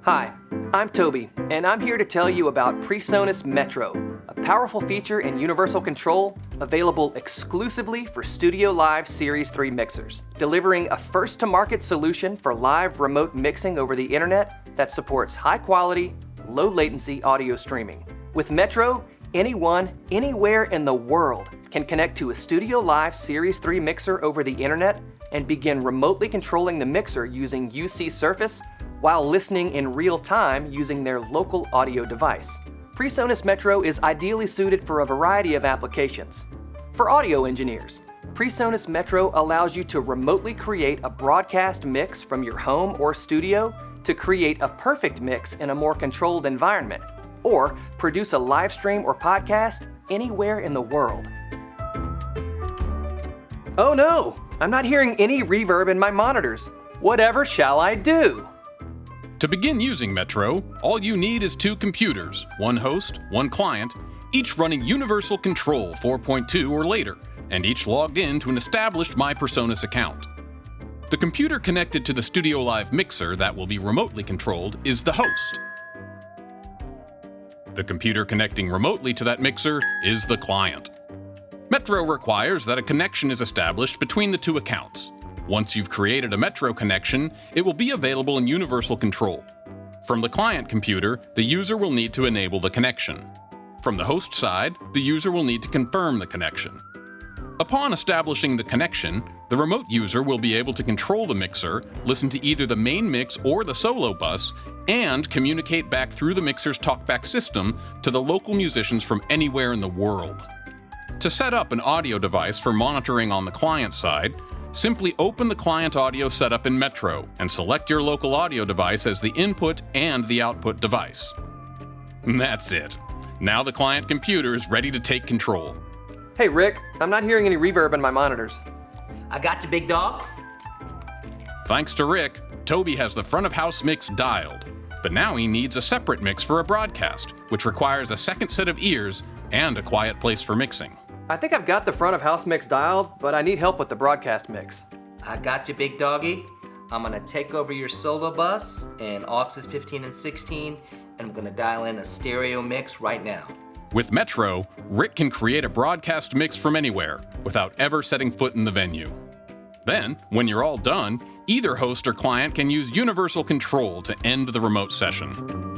Hi, I'm Toby, and I'm here to tell you about PreSonus Metro, a powerful feature in universal control available exclusively for StudioLive Series III mixers, delivering a first-to-market solution for live remote mixing over the internet that supports high-quality, low-latency audio streaming. With Metro, anyone, anywhere in the world can connect to a StudioLive Series III mixer over the internet and begin remotely controlling the mixer using UC Surface while listening in real time using their local audio device. PreSonus Metro is ideally suited for a variety of applications. For audio engineers, PreSonus Metro allows you to remotely create a broadcast mix from your home or studio to create a perfect mix in a more controlled environment, or produce a live stream or podcast anywhere in the world. Oh no, I'm not hearing any reverb in my monitors. Whatever shall I do? To begin using Metro, all you need is two computers, one host, one client, each running Universal Control 4.2 or later, and each logged in to an established MyPreSonus account. The computer connected to the StudioLive mixer that will be remotely controlled is the host. The computer connecting remotely to that mixer is the client. Metro requires that a connection is established between the two accounts. Once you've created a Metro connection, it will be available in universal control. From the client computer, the user will need to enable the connection. From the host side, the user will need to confirm the connection. Upon establishing the connection, the remote user will be able to control the mixer, listen to either the main mix or the solo bus, and communicate back through the mixer's talkback system to the local musicians from anywhere in the world. To set up an audio device for monitoring on the client side, simply open the client audio setup in Metro and select your local audio device as the input and the output device. That's it. Now the client computer is ready to take control. Hey Rick, I'm not hearing any reverb in my monitors. I got you, big dog. Thanks to Rick, Toby has the front of house mix dialed, but now he needs a separate mix for a broadcast, which requires a second set of ears and a quiet place for mixing. I think I've got the front of house mix dialed, but I need help with the broadcast mix. I got you, big doggy. I'm gonna take over your solo bus and AUXes 15 and 16, and I'm gonna dial in a stereo mix right now. With Metro, Rick can create a broadcast mix from anywhere without ever setting foot in the venue. Then, when you're all done, either host or client can use universal control to end the remote session.